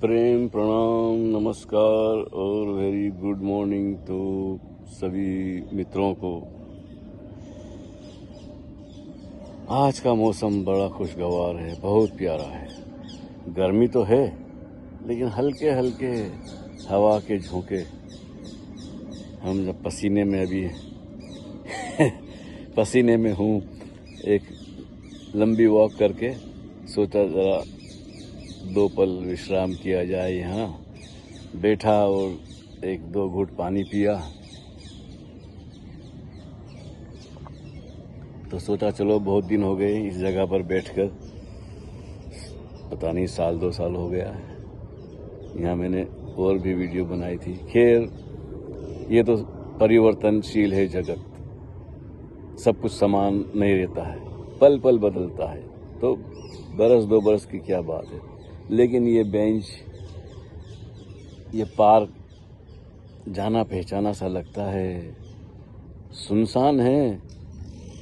प्रेम प्रणाम नमस्कार और वेरी गुड मॉर्निंग तो सभी मित्रों को। आज का मौसम बड़ा खुशगवार है, बहुत प्यारा है। गर्मी तो है लेकिन हल्के हल्के हवा के झोंके। हम जब पसीने में अभी पसीने में हूँ, एक लंबी वॉक करके सोचा ज़रा 2 पल विश्राम किया जाए। यहाँ बैठा और 1-2 घूंट पानी पिया तो सोचा चलो बहुत दिन हो गए इस जगह पर बैठकर, पता नहीं 1-2 साल हो गया है। यहाँ मैंने और भी वीडियो बनाई थी। खैर ये तो परिवर्तनशील है जगत, सब कुछ समान नहीं रहता है, पल पल बदलता है। तो बरस 2 बरस की क्या बात है। लेकिन ये बेंच, ये पार्क जाना पहचाना सा लगता है। सुनसान है,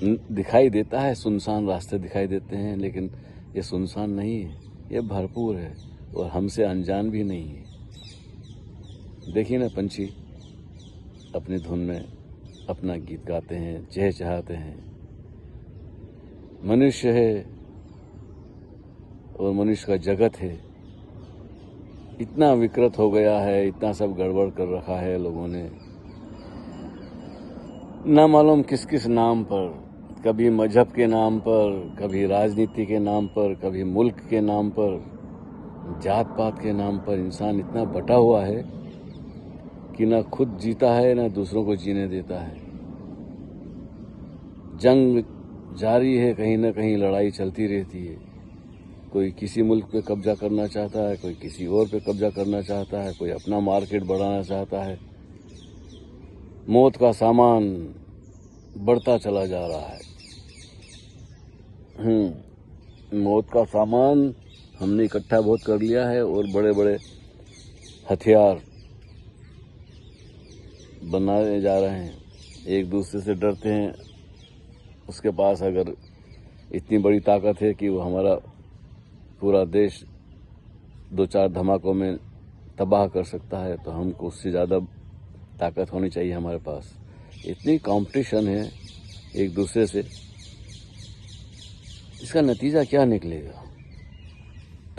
दिखाई देता है, सुनसान रास्ते दिखाई देते हैं, लेकिन ये सुनसान नहीं है, ये भरपूर है और हमसे अनजान भी नहीं है। देखिए ना, पंछी अपनी धुन में अपना गीत गाते हैं, चहचहाते हैं। मनुष्य है और मनुष्य का जगत है, इतना विकृत हो गया है, इतना सब गड़बड़ कर रखा है लोगों ने, ना मालूम किस किस नाम पर, कभी मजहब के नाम पर, कभी राजनीति के नाम पर, कभी मुल्क के नाम पर, जात पात के नाम पर। इंसान इतना बटा हुआ है कि ना खुद जीता है ना दूसरों को जीने देता है। जंग जारी है, कहीं ना कहीं लड़ाई चलती रहती है। कोई किसी मुल्क पे कब्जा करना चाहता है, कोई किसी और पे कब्जा करना चाहता है, कोई अपना मार्केट बढ़ाना चाहता है। मौत का सामान बढ़ता चला जा रहा है। मौत का सामान हमने इकट्ठा बहुत कर लिया है और बड़े बड़े हथियार बनाए जा रहे हैं। एक दूसरे से डरते हैं, उसके पास अगर इतनी बड़ी ताकत है कि वो हमारा पूरा देश 2-4 धमाकों में तबाह कर सकता है, तो हमको उससे ज़्यादा ताकत होनी चाहिए हमारे पास। इतनी कंपटीशन है एक दूसरे से, इसका नतीजा क्या निकलेगा?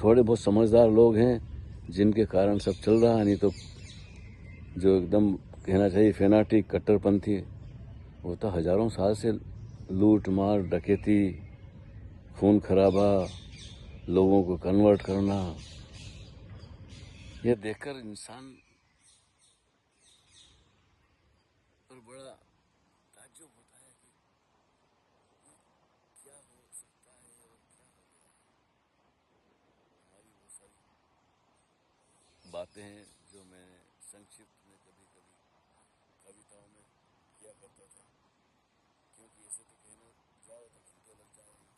थोड़े बहुत समझदार लोग हैं जिनके कारण सब चल रहा है, नहीं तो जो एकदम कहना चाहिए फेनाटिक कट्टरपंथी, वो तो हजारों साल से लूट मार डकैती, खून खराबा, लोगों को कन्वर्ट करना, ये देखकर इंसान पर बड़ा ताज्जुब होता है कि क्या हो सकता है और क्या हो गया है। हमारी बहुत सारी बातें हैं जो मैं संक्षिप्त में कभी कभी कविताओं में किया करता था, क्योंकि ऐसे तो कहना जाओ तो घंटे लग जाएंगे,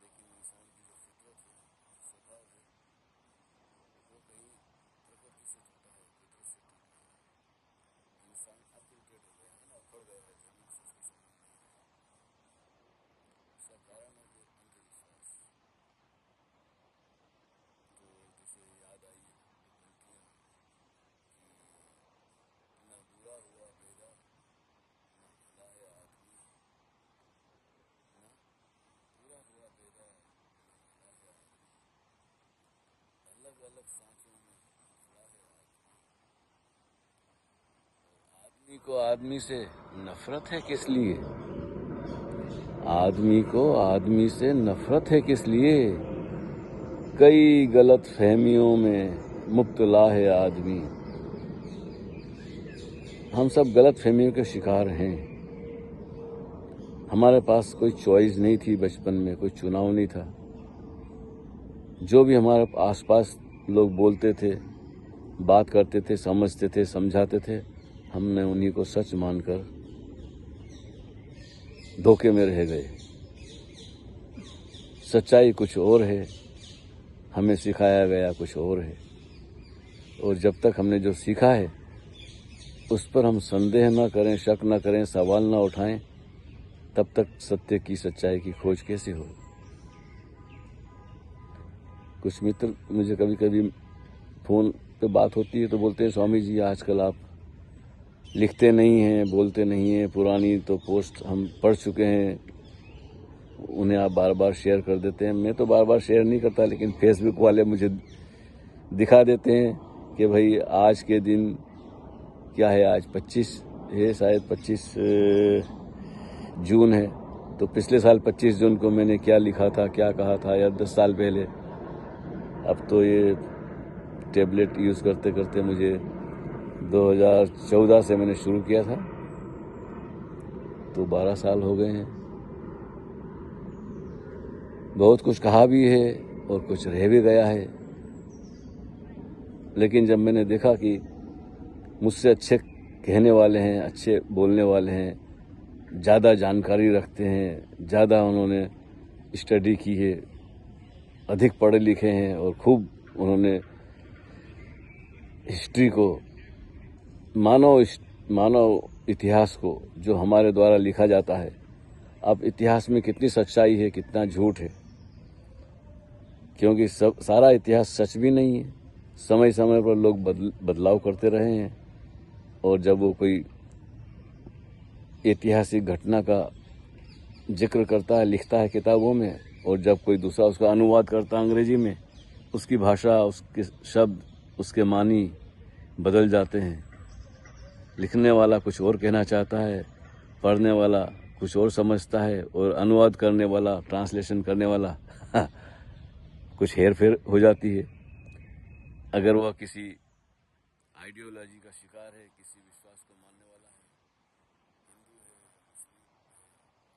लेकिन इंसान की जो फितरत है, स्वभाव है, वो कहीं प्रकृति से जुड़ा है, फितरत से टूटा है। इंसान अपडेटेड हो गया है ना, उखड़ गया है, जमीन से उसका संबंध नहीं रहा। उसका कारण है कि अंधविश्वास। तो जैसे याद आई ये पंक्तियाँ कि न बुरा हुआ पैदा, न भला है आदमी, न बुरा हुआ पैदा, न भला है आदमी, अलग अलग सांचों में खड़ा है आदमी। आदमी को आदमी से नफरत है किस लिए? आदमी को आदमी से नफरत है किस लिए? कई गलत फहमियों में मुब्तला है आदमी। हम सब गलत फहमियों के शिकार हैं। हमारे पास कोई चॉइस नहीं थी, बचपन में कोई चुनाव नहीं था। जो भी हमारे आसपास लोग बोलते थे, बात करते थे, समझते थे, समझाते थे, हमने उन्हीं को सच मानकर धोखे में रह गए। सच्चाई कुछ और है, हमें सिखाया गया कुछ और है। और जब तक हमने जो सीखा है उस पर हम संदेह न करें, शक न करें, सवाल न उठाएं, तब तक सत्य की, सच्चाई की खोज कैसे हो? कुछ मित्र मुझे कभी कभी फ़ोन पे बात होती है तो बोलते हैं स्वामी जी आजकल आप लिखते नहीं हैं, बोलते नहीं हैं, पुरानी तो पोस्ट हम पढ़ चुके हैं, उन्हें आप बार बार शेयर कर देते हैं। मैं तो बार बार शेयर नहीं करता, लेकिन फेसबुक वाले मुझे दिखा देते हैं कि भाई आज के दिन क्या है, आज 25 है, शायद 25 जून है, तो पिछले साल 25 जून को मैंने क्या लिखा था, क्या कहा था, या 10 साल पहले। अब तो ये टैबलेट यूज़ करते करते मुझे 2014 से मैंने शुरू किया था, तो 12 साल हो गए हैं। बहुत कुछ कहा भी है और कुछ रह भी गया है, लेकिन जब मैंने देखा कि मुझसे अच्छे कहने वाले हैं, अच्छे बोलने वाले हैं, ज़्यादा जानकारी रखते हैं, ज़्यादा उन्होंने स्टडी की है, अधिक पढ़े लिखे हैं और खूब उन्होंने हिस्ट्री को, मानव इतिहास को जो हमारे द्वारा लिखा जाता है, अब इतिहास में कितनी सच्चाई है, कितना झूठ है, क्योंकि सारा इतिहास सच भी नहीं है। समय समय पर लोग बदलाव करते रहे हैं, और जब वो कोई ऐतिहासिक घटना का जिक्र करता है, लिखता है किताबों में, और जब कोई दूसरा उसका अनुवाद करता है अंग्रेजी में, उसकी भाषा, उसके शब्द, उसके मानी बदल जाते हैं। लिखने वाला कुछ और कहना चाहता है, पढ़ने वाला कुछ और समझता है, और अनुवाद करने वाला, ट्रांसलेशन करने वाला कुछ हेर फेर हो जाती है। अगर वह किसी आइडियोलॉजी का शिकार है, किसी विश्वास को मानने वाला है, हिंदू है, मुस्लिम है,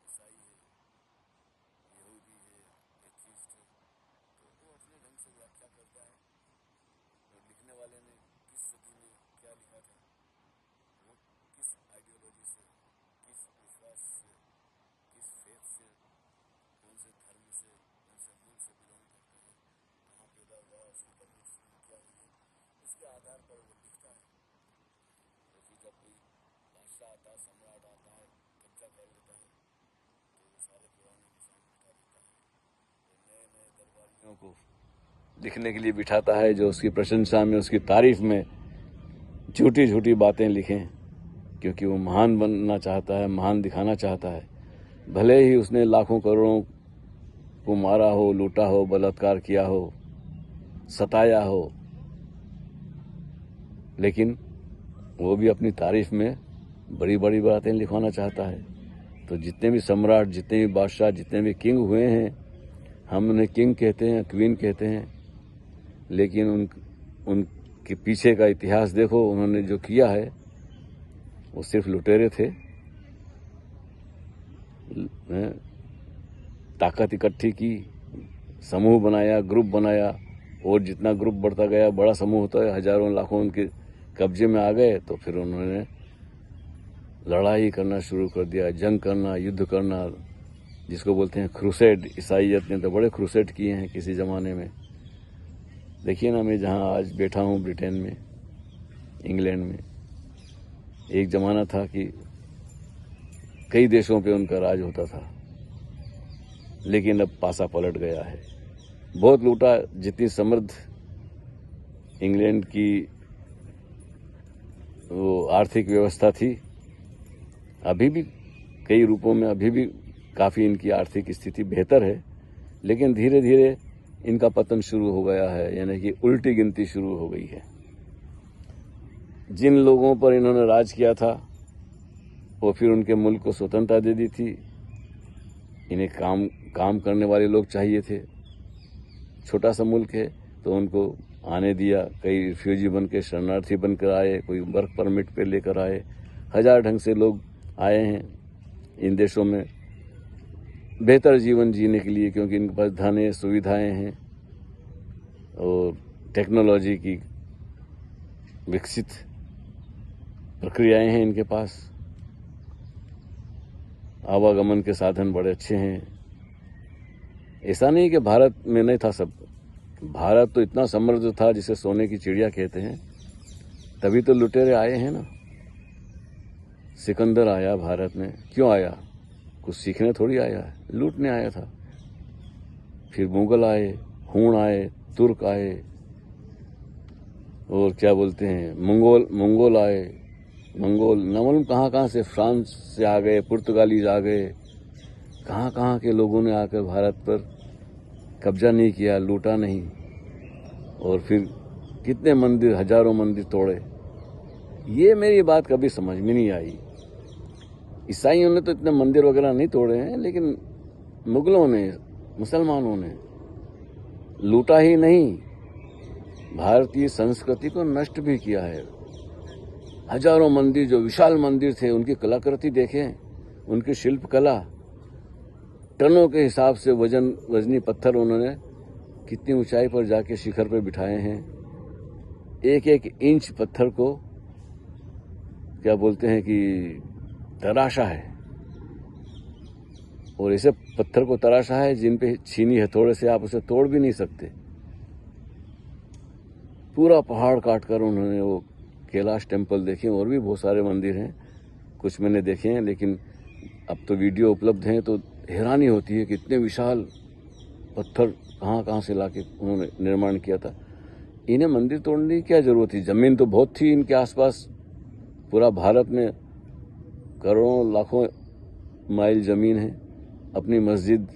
ईसाई है, यहूदी है, एथीस्ट है, तो वो अपने ढंग से व्याख्या करता है। और लिखने वाले ने किस सदी में क्या लिखा था, वो किस आइडियोलॉजी से, किस विश्वास से, किस फेथ से, कौन से धर्म से, कौन से मूल से बिलोंग करता है, कहाँ पैदा हुआ, उसकी परवरिश क्या हुई है, उसके आधार पर वो लिखता है। तो फिर जब कोई बादशाह आता है, सम्राट आता है, कब्जा कर लेता है, तो वो सारे पुराने के सामने बिठा देता है, और नए नए दरबारियों को लिखने के लिए बिठाता है, जो उसकी प्रशंसा में, उसकी तारीफ में झूठी झूठी बातें लिखें, क्योंकि वो महान बनना चाहता है, महान दिखाना चाहता है। भले ही उसने लाखों करोड़ों को मारा हो, लूटा हो, बलात्कार किया हो, सताया हो, लेकिन वो भी अपनी तारीफ में बड़ी बड़ी बातें लिखवाना चाहता है। तो जितने भी सम्राट, जितने भी बादशाह, जितने भी किंग हुए हैं, हम उन्हें किंग कहते हैं, क्वीन कहते हैं, लेकिन उनके पीछे का इतिहास देखो। उन्होंने जो किया है वो सिर्फ लुटेरे थे, ताकत इकट्ठी की, समूह बनाया, ग्रुप बनाया, और जितना ग्रुप बढ़ता गया, बड़ा समूह होता है, हजारों लाखों उनके कब्जे में आ गए, तो फिर उन्होंने लड़ाई करना शुरू कर दिया, जंग करना, युद्ध करना, जिसको बोलते हैं क्रूसेड। ईसाइयत ने तो बड़े क्रूसेड किए हैं किसी ज़माने में। देखिए ना, मैं जहाँ आज बैठा हूँ ब्रिटेन में, इंग्लैंड में, एक ज़माना था कि कई देशों पे उनका राज होता था, लेकिन अब पासा पलट गया है। बहुत लूटा। जितनी समृद्ध इंग्लैंड की वो आर्थिक व्यवस्था थी, अभी भी कई रूपों में अभी भी काफ़ी इनकी आर्थिक स्थिति बेहतर है, लेकिन धीरे धीरे इनका पतन शुरू हो गया है, यानी कि उल्टी गिनती शुरू हो गई है। जिन लोगों पर इन्होंने राज किया था, वो फिर उनके मुल्क को स्वतंत्रता दे दी थी। इन्हें काम करने वाले लोग चाहिए थे। छोटा सा मुल्क है तो उनको आने दिया। कई रिफ्यूजी बन के, शरणार्थी बनकर आए, कोई वर्क परमिट पे लेकर आए। हजार ढंग से लोग आए हैं इन देशों में बेहतर जीवन जीने के लिए, क्योंकि इनके पास धन है, सुविधाएं हैं, और टेक्नोलॉजी की विकसित प्रक्रियाएं हैं इनके पास। आवागमन के साधन बड़े अच्छे हैं। ऐसा नहीं कि भारत में नहीं था सब। भारत तो इतना समृद्ध था जिसे सोने की चिड़िया कहते हैं, तभी तो लुटेरे आए हैं ना। सिकंदर आया भारत में, क्यों आया? कुछ सीखने थोड़ी आया है, लूटने आया था। फिर मुगल आए, हूण आए, तुर्क आए, और क्या बोलते हैं मंगोल आए, मंगोल न मालूम कहाँ कहाँ से, फ्रांस से आ गए, पुर्तगालीज आ गए, कहाँ कहाँ के लोगों ने आकर भारत पर कब्जा नहीं किया, लूटा नहीं, और फिर कितने मंदिर, हजारों मंदिर तोड़े। ये मेरी बात कभी समझ में नहीं आई। ईसाइयों ने तो इतने मंदिर वगैरह नहीं तोड़े हैं, लेकिन मुगलों ने, मुसलमानों ने लूटा ही नहीं, भारतीय संस्कृति को नष्ट भी किया है। हजारों मंदिर, जो विशाल मंदिर थे, उनकी कलाकृति देखें, उनकी शिल्प कला, टनों के हिसाब से वजनी पत्थर उन्होंने कितनी ऊंचाई पर जाके शिखर पर बिठाए हैं। एक एक इंच पत्थर को क्या बोलते हैं कि तराशा है, और ऐसे पत्थर को तराशा है जिन पे छीनी हथौड़े से आप उसे तोड़ भी नहीं सकते। पूरा पहाड़ काटकर उन्होंने वो कैलाश टेम्पल देखे, और भी बहुत सारे मंदिर हैं, कुछ मैंने देखे हैं, लेकिन अब तो वीडियो उपलब्ध हैं तो हैरानी होती है कि इतने विशाल पत्थर कहाँ कहाँ से लाके उन्होंने निर्माण किया था। इन्हें मंदिर तोड़ने की क्या जरूरत थी? जमीन तो बहुत थी इनके आसपास, पूरा भारत में करोड़ों लाखों माइल जमीन है, अपनी मस्जिद,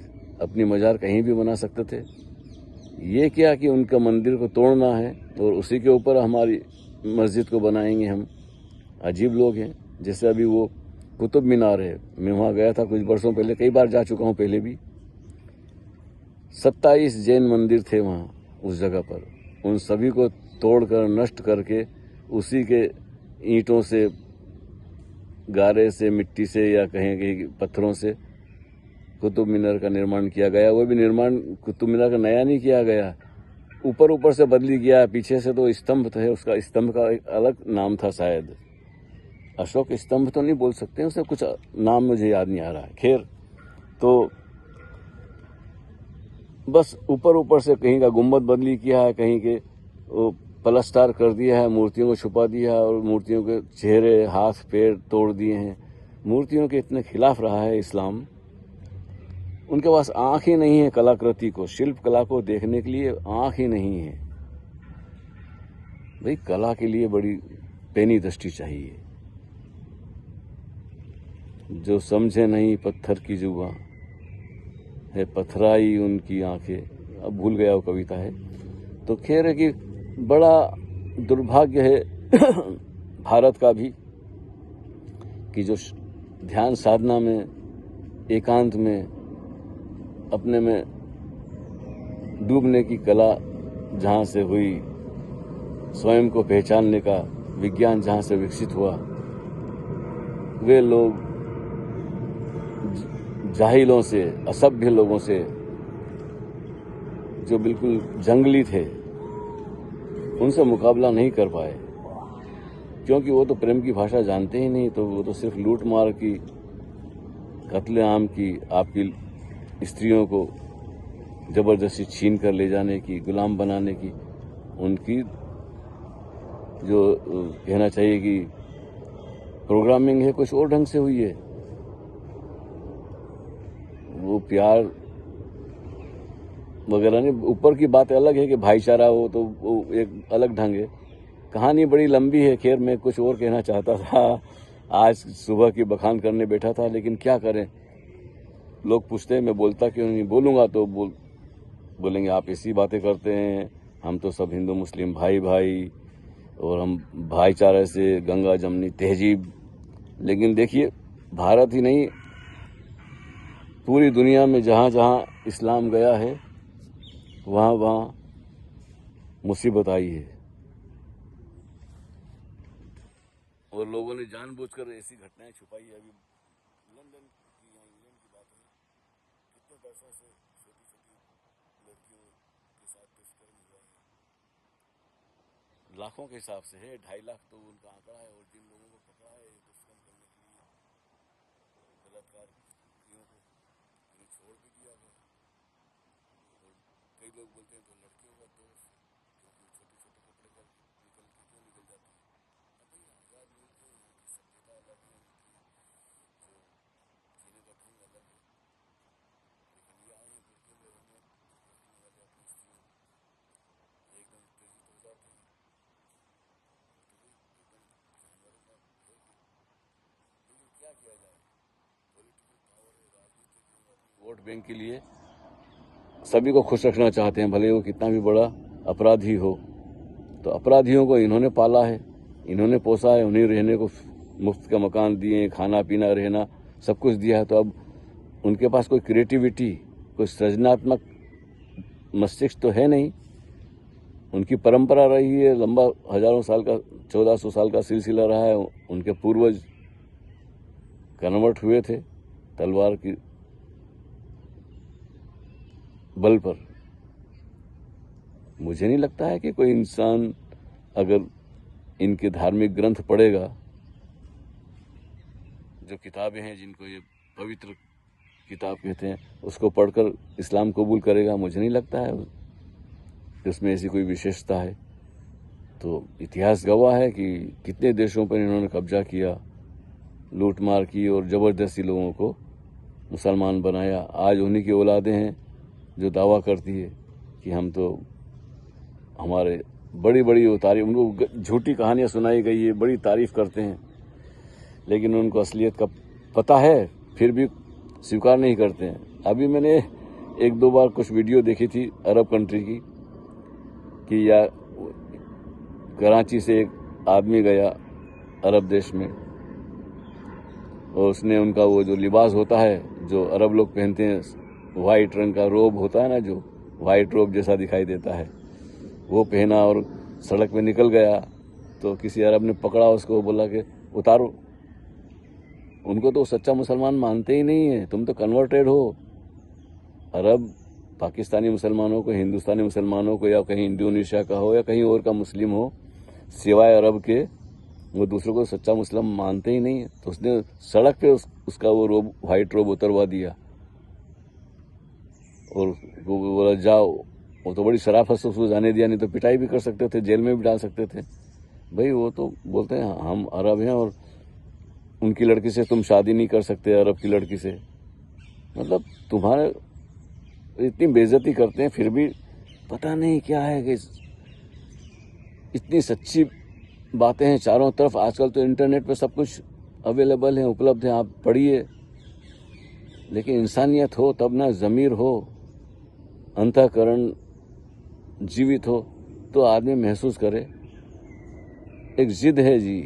अपनी मजार कहीं भी बना सकते थे। ये क्या कि उनका मंदिर को तोड़ना है और उसी के ऊपर हमारी मस्जिद को बनाएंगे हम। अजीब लोग हैं। जैसे अभी वो कुतुब मीनार है, मैं वहाँ गया था कुछ वर्षों पहले, कई बार जा चुका हूँ पहले भी। 27 जैन मंदिर थे वहाँ उस जगह पर, उन सभी को तोड़कर नष्ट करके उसी के ईंटों से, गारे से, मिट्टी से या कहीं कहीं पत्थरों से कुतुब मीनार का निर्माण किया गया। वो भी निर्माण कुतुब मीनार का नया नहीं किया गया, ऊपर ऊपर से बदली गया। पीछे से तो स्तंभ थे, उसका स्तंभ का एक अलग नाम था, शायद अशोक स्तंभ तो नहीं बोल सकते, उसका कुछ नाम मुझे याद नहीं आ रहा है। खैर, तो बस ऊपर ऊपर से कहीं का गुम्बद बदली किया है, कहीं के वो पलस्तर कर दिया है, मूर्तियों को छुपा दिया है, और मूर्तियों के चेहरे, हाथ, पैर तोड़ दिए हैं। मूर्तियों के इतने खिलाफ रहा है इस्लाम। उनके पास आंख ही नहीं है कलाकृति को, शिल्प कला को देखने के लिए आंख ही नहीं है। भाई, कला के लिए बड़ी पैनी दृष्टि चाहिए। जो समझे नहीं पत्थर की जुबां है, पथराई उनकी आंखें। अब भूल गया वो कविता है। तो खैर है कि बड़ा दुर्भाग्य है भारत का भी कि जो ध्यान साधना में, एकांत में, अपने में डूबने की कला जहाँ से हुई, स्वयं को पहचानने का विज्ञान जहाँ से विकसित हुआ, वे लोग जाहिलों से, असभ्य लोगों से, जो बिल्कुल जंगली थे, उनसे मुकाबला नहीं कर पाए, क्योंकि वो तो प्रेम की भाषा जानते ही नहीं। तो वो तो सिर्फ लूट मार की, कत्लेआम की, आपकी स्त्रियों को जबरदस्ती छीन कर ले जाने की, गुलाम बनाने की, उनकी जो कहना चाहिए कि प्रोग्रामिंग है, कुछ और ढंग से हुई है। वो प्यार वगैरह नहीं, ऊपर की बात अलग है कि भाईचारा हो, तो वो एक अलग ढंग है। कहानी बड़ी लंबी है। खैर, मैं कुछ और कहना चाहता था, आज सुबह की बखान करने बैठा था, लेकिन क्या करें, लोग पूछते हैं मैं बोलता क्यों नहीं। बोलूँगा तो बोलेंगे आप ऐसी बातें करते हैं, हम तो सब हिंदू मुस्लिम भाई भाई, और हम भाईचारे से, गंगा जमनी तहजीब। लेकिन देखिए, भारत ही नहीं, पूरी दुनिया में जहाँ जहाँ इस्लाम गया है, वहाँ वहाँ मुसीबत आई है, और लोगों ने जानबूझकर ऐसी घटनाएं छुपाई है। अभी लंदन की या इंग्लैंड की बात है, कितने वर्षों से छोटी छोटी लड़कियों के साथ दुष्कर्म हुआ है, लाखों के हिसाब से है, 2.5 लाख तो उनका आंकड़ा है। और जिन लोगों को पकड़ा है दुष्कर्म करने के लिए, बलात्कार को छोड़ भी दिया गया। और कई लोग बोलते हैं तो लड़कियों का दोष, क्योंकि छोटे छोटे कपड़े कर निकल के क्यों निकल जाती है। अब भाई, आज़ाद मुल्क है, यहाँ की सभ्यता अलग है, उनकी जो जीने का ढंग अलग है, लेकिन ये आए हैं बुरके में रहने रखने वाले अपनी स्त्रियों को। वोट बैंक के लिए सभी को खुश रखना चाहते हैं, भले वो कितना भी बड़ा अपराधी हो। तो अपराधियों को इन्होंने पाला है, इन्होंने पोसा है, उन्हें रहने को मुफ्त का मकान दिए, खाना पीना रहना सब कुछ दिया है। तो अब उनके पास कोई क्रिएटिविटी, कोई सृजनात्मक मस्तिष्क तो है नहीं। उनकी परंपरा रही है, लंबा हजारों साल का 1400 साल का सिलसिला रहा है। उनके पूर्वज कन्वर्ट हुए थे तलवार की बल पर। मुझे नहीं लगता है कि कोई इंसान अगर इनके धार्मिक ग्रंथ पढ़ेगा, जो किताबें हैं जिनको ये पवित्र किताब कहते हैं, उसको पढ़कर इस्लाम कबूल करेगा। मुझे नहीं लगता है इसमें ऐसी कोई विशेषता है। तो इतिहास गवाह है कि कितने देशों पर इन्होंने कब्जा किया, लूटमार की और ज़बरदस्ती लोगों को मुसलमान बनाया। आज उन्हीं की औलादें हैं जो दावा करती है कि हम तो हमारे बड़ी बड़ी तारीफ, उनको झूठी कहानियाँ सुनाई गई है, बड़ी तारीफ करते हैं, लेकिन उनको असलियत का पता है फिर भी स्वीकार नहीं करते हैं। अभी मैंने 1-2 बार कुछ वीडियो देखी थी अरब कंट्री की कि या कराची से एक आदमी गया अरब देश में और उसने उनका वो जो लिबास होता है जो अरब लोग पहनते हैं, वाइट रंग का रोब होता है ना, जो वाइट रोब जैसा दिखाई देता है, वो पहना और सड़क पे निकल गया। तो किसी अरब ने पकड़ा उसको, बोला कि उतारो। उनको तो सच्चा मुसलमान मानते ही नहीं है, तुम तो कन्वर्टेड हो। अरब पाकिस्तानी मुसलमानों को, हिंदुस्तानी मुसलमानों को, या कहीं इंडोनेशिया का हो या कहीं और का मुस्लिम हो, सिवाय अरब के, वो दूसरों को सच्चा मुस्लिम मानते ही नहीं है। तो उसने सड़क पे उसका वो रोब, वाइट रोब उतरवा दिया और वो बोला जाओ। वो तो बड़ी शराफत से उसको जाने दिया, नहीं तो पिटाई भी कर सकते थे, जेल में भी डाल सकते थे। भाई वो तो बोलते हैं हम अरब हैं और उनकी लड़की से तुम शादी नहीं कर सकते, अरब की लड़की से। मतलब तुम्हारे इतनी बेइज्जती करते हैं, फिर भी पता नहीं क्या है कि इतनी सच्ची बातें हैं चारों तरफ। आजकल तो इंटरनेट पे सब कुछ अवेलेबल है, उपलब्ध है, आप पढ़िए। लेकिन इंसानियत हो तब ना, ज़मीर हो, अंतःकरण जीवित हो, तो आदमी महसूस करे। एक जिद है जी।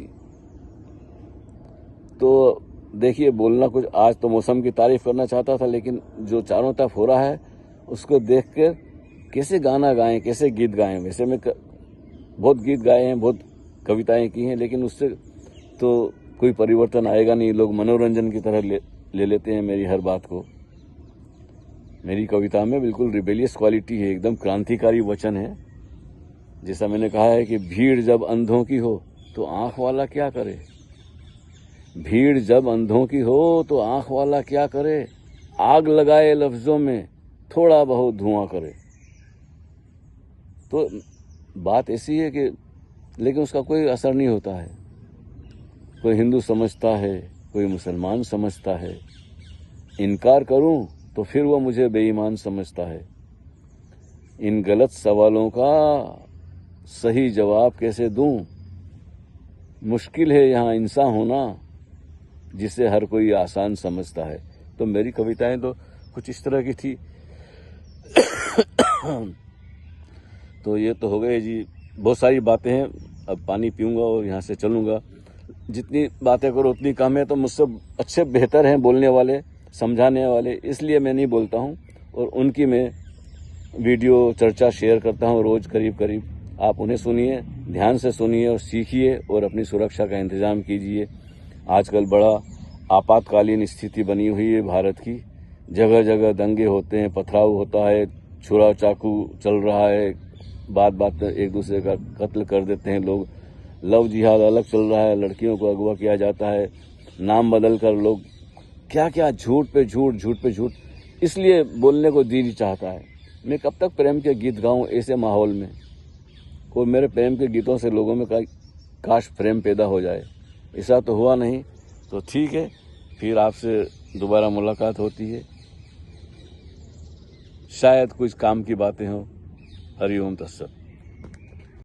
तो देखिए, बोलना कुछ, आज तो मौसम की तारीफ करना चाहता था, लेकिन जो चारों तरफ हो रहा है उसको देख कर कैसे गाना गाएं, कैसे गीत गाएं। वैसे मैं बहुत गीत गाए हैं, बहुत कविताएं की हैं, लेकिन उससे तो कोई परिवर्तन आएगा नहीं। लोग मनोरंजन की तरह ले लेते हैं मेरी हर बात को। मेरी कविता में बिल्कुल रिबेलियस क्वालिटी है, एकदम क्रांतिकारी वचन है। जैसा मैंने कहा है कि भीड़ जब अंधों की हो तो आंख वाला क्या करे। भीड़ जब अंधों की हो तो आंख वाला क्या करे। आग लगाए लफ्जों में, थोड़ा बहुत धुआं करे। तो बात ऐसी है कि लेकिन उसका कोई असर नहीं होता है। कोई हिंदू समझता है, कोई मुसलमान समझता है। इनकार करूं तो फिर वो मुझे बेईमान समझता है। इन गलत सवालों का सही जवाब कैसे दूं। मुश्किल है यहाँ इंसान होना जिसे हर कोई आसान समझता है। तो मेरी कविताएं तो कुछ इस तरह की थी। तो ये तो हो गए जी, बहुत सारी बातें हैं। अब पानी पीऊंगा और यहाँ से चलूंगा। जितनी बातें करो उतनी कम है। तो मुझसे अच्छे बेहतर हैं बोलने वाले, समझाने वाले, इसलिए मैं नहीं बोलता हूँ। और उनकी मैं वीडियो चर्चा शेयर करता हूँ रोज़ करीब करीब। आप उन्हें सुनिए, ध्यान से सुनिए और सीखिए और अपनी सुरक्षा का इंतज़ाम कीजिए। आजकल बड़ा आपातकालीन स्थिति बनी हुई है भारत की। जगह जगह दंगे होते हैं, पथराव होता है, छुरा चाकू चल रहा है, बात बात में एक दूसरे का कत्ल कर देते हैं लोग। लव जिहाद अलग चल रहा है, लड़कियों को अगवा किया जाता है, नाम बदल कर लोग क्या क्या, झूठ पे झूठ, झूठ पे झूठ। इसलिए बोलने को दिल चाहता है। मैं कब तक प्रेम के गीत गाऊं ऐसे माहौल में। और मेरे प्रेम के गीतों से लोगों में काश प्रेम पैदा हो जाए। ऐसा तो हुआ नहीं। तो ठीक है, फिर आपसे दोबारा मुलाकात होती है। शायद कुछ काम की बातें हों। हरिओम तत्सत।